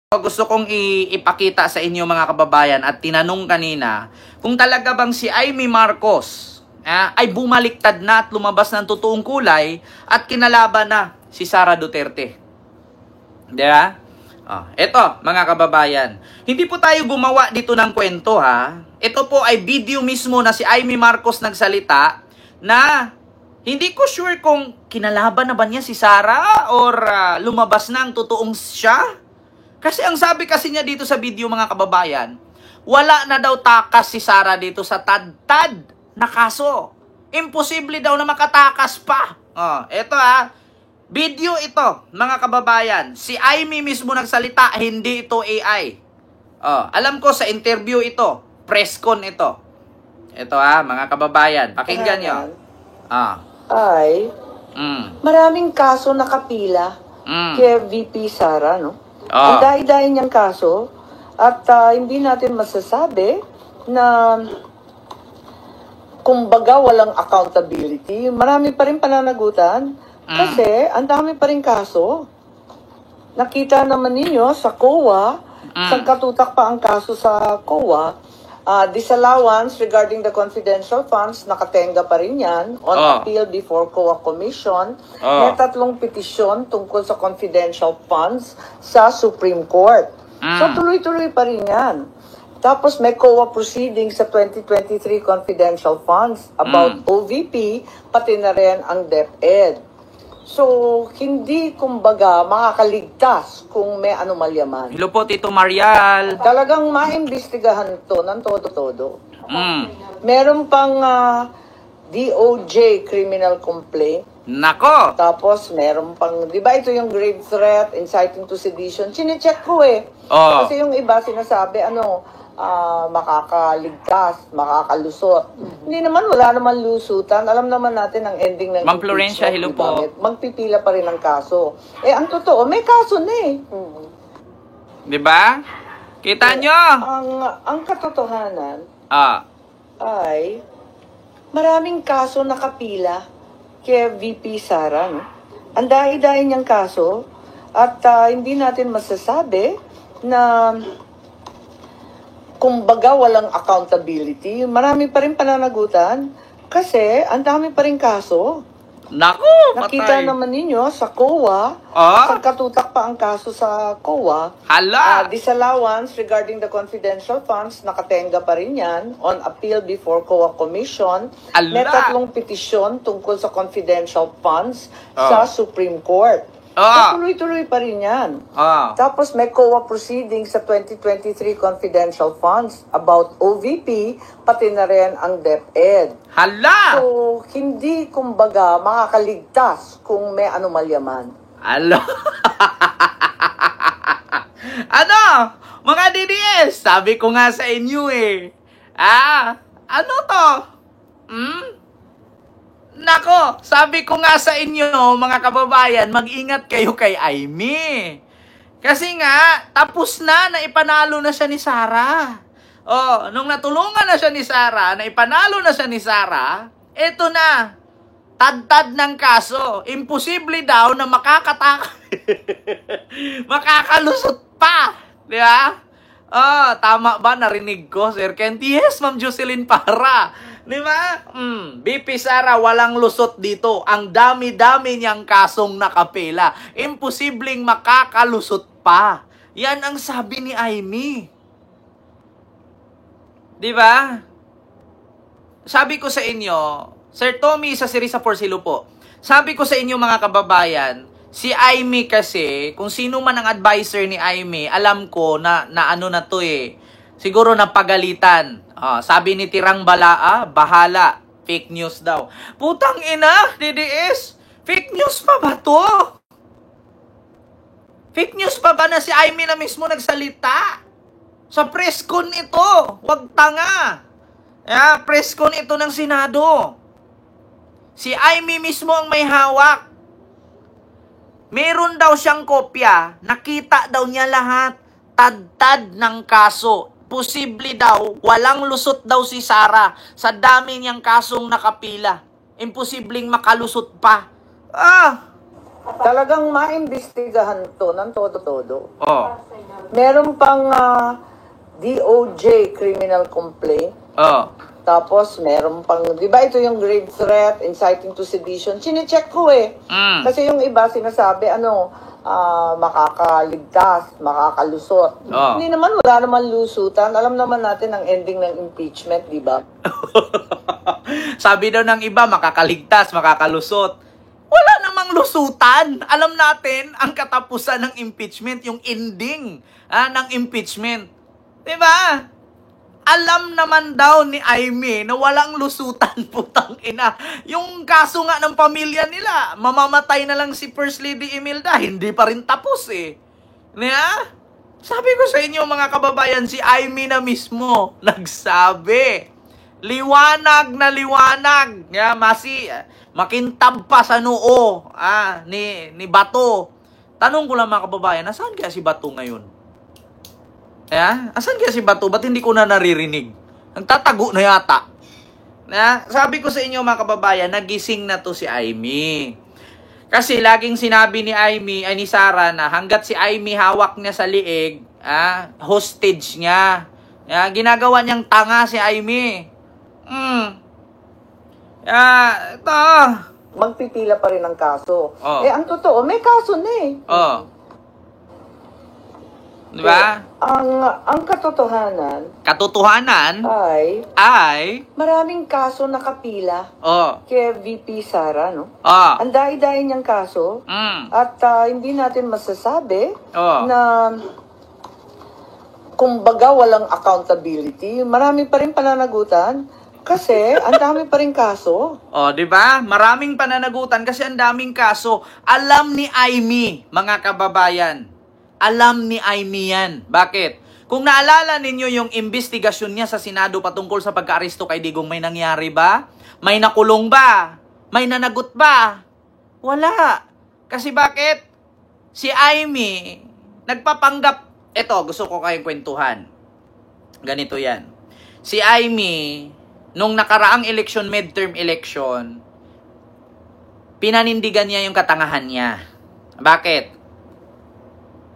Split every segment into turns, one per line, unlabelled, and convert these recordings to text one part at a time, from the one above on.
Gusto kong ipakita sa inyo mga kababayan at tinanong kanina kung talaga bang si Amy Marcos ay bumaliktad na at lumabas ng totoong kulay at kinalaban na si Sara Duterte. Diba? Ito mga kababayan, hindi po tayo gumawa dito ng kwento ha. Ito po ay video mismo na si Amy Marcos nagsalita na hindi ko sure kung kinalaban na ba niya si Sara or lumabas na ang totoong siya. Kasi ang sabi kasi niya dito sa video mga kababayan, wala na daw takas si Sara dito sa tad-tad na kaso. Imposible daw na makatakas pa. Ito video ito mga kababayan. Si Amy mismo nagsalita, hindi ito AI. Alam ko sa interview ito, press con ito. Ito mga kababayan, pakinggan nyo.
Maraming kaso nakapila kay VP Sara, no? Ang dahi-dahi niyang kaso at hindi natin masasabi na kumbaga walang accountability. Marami pa rin pananagutan kasi ang dami pa rin kaso. Nakita naman ninyo sa COA, sangkatutak pa ang kaso sa COA, disallowance regarding the confidential funds, nakatenga pa rin yan on appeal before COA Commission. May 3 petisyon tungkol sa confidential funds sa Supreme Court. So tuloy-tuloy pa rin yan. Tapos may COA proceedings sa 2023 confidential funds about OVP, pati na rin ang DepEd. So, hindi kumbaga makakaligtas kung may anomalya man.
Hello po, Tito Marial.
Talagang maimbestigahan to ng todo-todo. Meron pang DOJ criminal complaint.
Nako!
Tapos meron pang, di ba ito yung grave threat, inciting to sedition? Chine-check ko Kasi yung iba sinasabi, makakaligtas, makakalusot. Hindi naman, wala naman lusutan. Alam naman natin ang ending ng
Ma'am Florencia, hello po.
Magpipila pa rin ang kaso. Ang totoo, may kaso na
Di ba? Kita nyo?
Ang katotohanan ay maraming kaso nakapila kay VP Sara, no? Ang dahi-dahi niyang kaso at hindi natin masasabi na kumbaga walang accountability. Marami pa rin pananagutan kasi ang dami pa rin kaso.
Naku,
Nakita naman ninyo sa COA, sangkatutak pa ang kaso sa COA. Disallowance regarding the confidential funds, nakatenga pa rin yan on appeal before COA Commission. May 3 petisyon tungkol sa confidential funds sa Supreme Court. Tuloy-tuloy pa rin yan. Tapos may COA proceedings sa 2023 confidential funds about OVP, pati na rin ang DepEd. So, hindi kumbaga makakaligtas kung may anomalya man.
Mga DDS, sabi ko nga sa inyo ano to? Nako, sabi ko nga sa inyo, mga kababayan, mag-ingat kayo kay Amy. Kasi nga, tapos na ipanalo na siya ni Sara. Nung natulungan na siya ni Sara, ipanalo na siya ni Sara, eto na, tad-tad ng kaso. Imposible daw na makakalusot pa. Di ba? Tama ba? Narinig ko, Sir Kent? Yes, Ma'am Jocelyn Para. Di ba? BP Sara, walang lusot dito. Ang dami-dami niyang kasong nakapila. Imposibleng makakalusot pa. Yan ang sabi ni Amy. Di ba? Sabi ko sa inyo, Sir Tommy sa Sirisa Porcilo po, sabi ko sa inyo mga kababayan, si Amy kasi, kung sino man ang advisor ni Amy, alam ko na ano na to siguro napagalitan. Sabi ni Tirang Balaa, bahala. Fake news daw. Putang ina, DDS. Fake news pa ba to? Fake news pa ba na si Amy na mismo nagsalita? Sa press con ito. Wag tanga. Press con ito ng Senado. Si Amy mismo ang may hawak. Meron daw siyang kopya. Nakita daw niya lahat. Tad-tad ng kaso. Posible daw, walang lusot daw si Sara sa dami niyang kasong nakapila. Imposibleng makalusot pa.
Talagang maimbestigahan to ng todo-todo. Meron pang DOJ criminal complaint.
Oh.
Tapos meron pang, di ba ito yung grave threat, inciting to sedition. Chine-check ko eh. Kasi yung iba sinasabi, makakaligtas, makakalusot.
Oh.
Hindi naman, wala naman lusutan. Alam naman natin ang ending ng impeachment, di ba?
Sabi daw ng iba, makakaligtas, makakalusot. Wala namang lusutan. Alam natin ang katapusan ng impeachment, yung ending ng impeachment. Diba? Alam naman daw ni Aimee na walang lusutan, putang ina. Yung kaso nga ng pamilya nila, mamamatay na lang si First Lady Imelda, hindi pa rin tapos eh. Diba? Sabi ko sa inyo mga kababayan, si Aimee na mismo nagsabi. Liwanag na liwanag. Makintab pa sa noo ni Bato. Tanong ko lang mga kababayan, nasaan kaya si Bato ngayon? Asan kaya si Bato? Ba't hindi ko na naririnig? Nagtatago na yata. Sabi ko sa inyo mga kababayan, nagising na to si Aimee. Kasi laging sinabi ni Aimee, ni Sara na hanggat si Aimee hawak niya sa liig, hostage niya. Ginagawa niyang tanga si Aimee. Ito.
Magpipila pa rin ang kaso.
Oh.
Ang totoo, may kaso na eh.
Oh. Diba?
Ang katotohanan
ay
maraming kaso nakapila kay VP Sara, no? Ang dai-dai niyang kaso at hindi natin masasabi na kumbaga walang accountability. Marami pa rin pananagutan kasi ang dami pa rin kaso.
Diba? Maraming pananagutan kasi ang daming kaso. Alam ni Aimee, mga kababayan. Alam ni Aimee yan. Bakit? Kung naalala ninyo yung investigasyon niya sa Senado patungkol sa pagka-aresto kay Digong, may nangyari ba? May nakulong ba? May nanagot ba? Wala. Kasi bakit? Si Aimee, nagpapanggap. Eto, gusto ko kayong kwentuhan. Ganito yan. Si Aimee, nung nakaraang election, midterm election, pinanindigan niya yung katangahan niya. Bakit?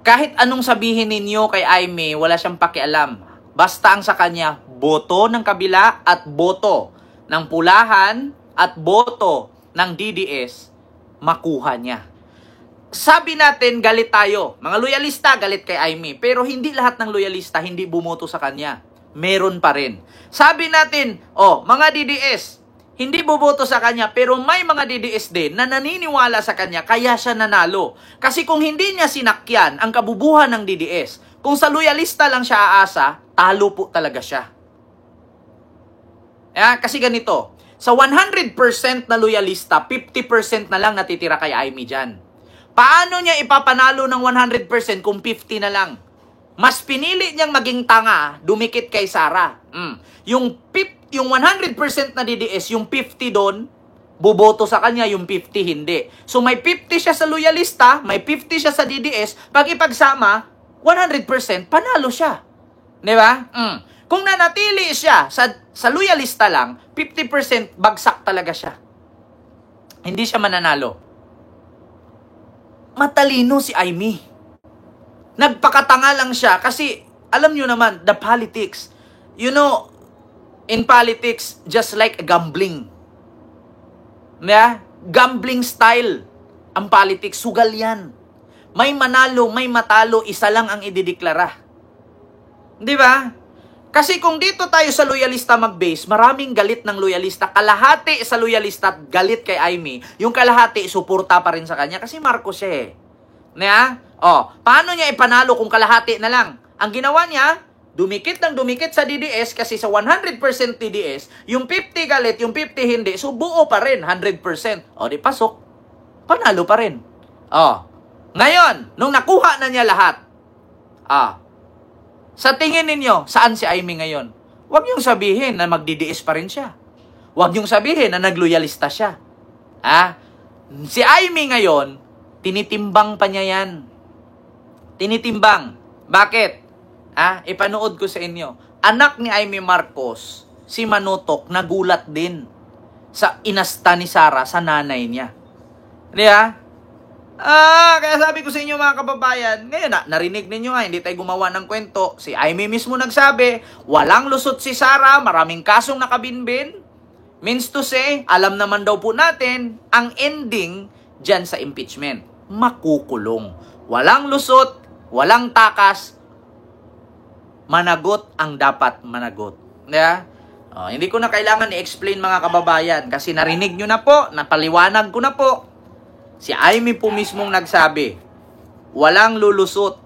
Kahit anong sabihin ninyo kay Aimee, wala siyang pakialam. Basta ang sa kanya, boto ng kabila at boto ng pulahan at boto ng DDS, makuha niya. Sabi natin, galit tayo. Mga loyalista, galit kay Aimee. Pero hindi lahat ng loyalista hindi bumoto sa kanya. Meron pa rin. Sabi natin, mga DDS, hindi boboto sa kanya, pero may mga DDS din na naniniwala sa kanya, kaya siya nanalo. Kasi kung hindi niya sinakyan ang kabubuhan ng DDS, kung sa loyalista lang siya aasa, talo po talaga siya. Kasi ganito, sa 100% na loyalista, 50% na lang natitira kay Aimee dyan. Paano niya ipapanalo ng 100% kung 50 na lang? Mas pinili niyang maging tanga, dumikit kay Sara. Yung 100% na DDS, yung 50 doon, boboto sa kanya, yung 50 hindi. So may 50 siya sa loyalista, may 50 siya sa DDS, pag ipagsama, 100% panalo siya. Di ba? Kung nanatili siya sa loyalista lang, 50% bagsak talaga siya. Hindi siya mananalo. Matalino si Aimee. Nagpakatanga lang siya kasi alam nyo naman, the politics. You know, in politics, just like gambling. Gambling style ang politics. Sugal yan. May manalo, may matalo, isa lang ang idideklara. Di ba? Kasi kung dito tayo sa loyalista mag-base, maraming galit ng loyalista. Kalahati sa loyalista galit kay Aimee. Yung kalahati, suporta pa rin sa kanya kasi Marcos siya eh. Paano niya ipanalo kung kalahati na lang? Ang ginawa niya, dumikit sa DDS kasi sa 100% DDS, yung 50 galit, yung 50 hindi, so buo pa rin, 100%. Di pasok. Panalo pa rin. Ngayon, nung nakuha na niya lahat, sa tingin ninyo, saan si Aimee ngayon? Huwag niyong sabihin na magdi-DS pa rin siya. Huwag niyong sabihin na nagloyalista siya. Si Aimee ngayon, tinitimbang pa niya yan. Tinitimbang. Bakit? Ipanood ko sa inyo. Anak ni Aimee Marcos, si Manutok, nagulat din sa inasta ni Sara sa nanay niya. Kaya sabi ko sa inyo mga kababayan, ngayon narinig ninyo nga, hindi tayo gumawa ng kwento. Si Aimee mismo nagsabi, walang lusot si Sara, maraming kasong nakabinbin. Means to say, alam naman daw po natin, ang ending dyan sa impeachment, makukulong. Walang lusot, walang takas, managot ang dapat managot. Yeah? Hindi ko na kailangan i-explain mga kababayan kasi narinig nyo na po, napaliwanag ko na po. Si Aimee po mismong nagsabi, walang lulusot,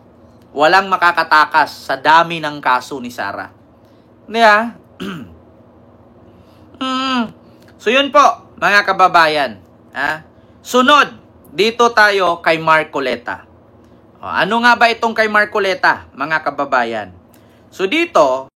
walang makakatakas sa dami ng kaso ni Sara. Yeah? So yun po, mga kababayan. Sunod, dito tayo kay Marcoleta. Ano nga ba itong kay Marcoleta, mga kababayan? So dito,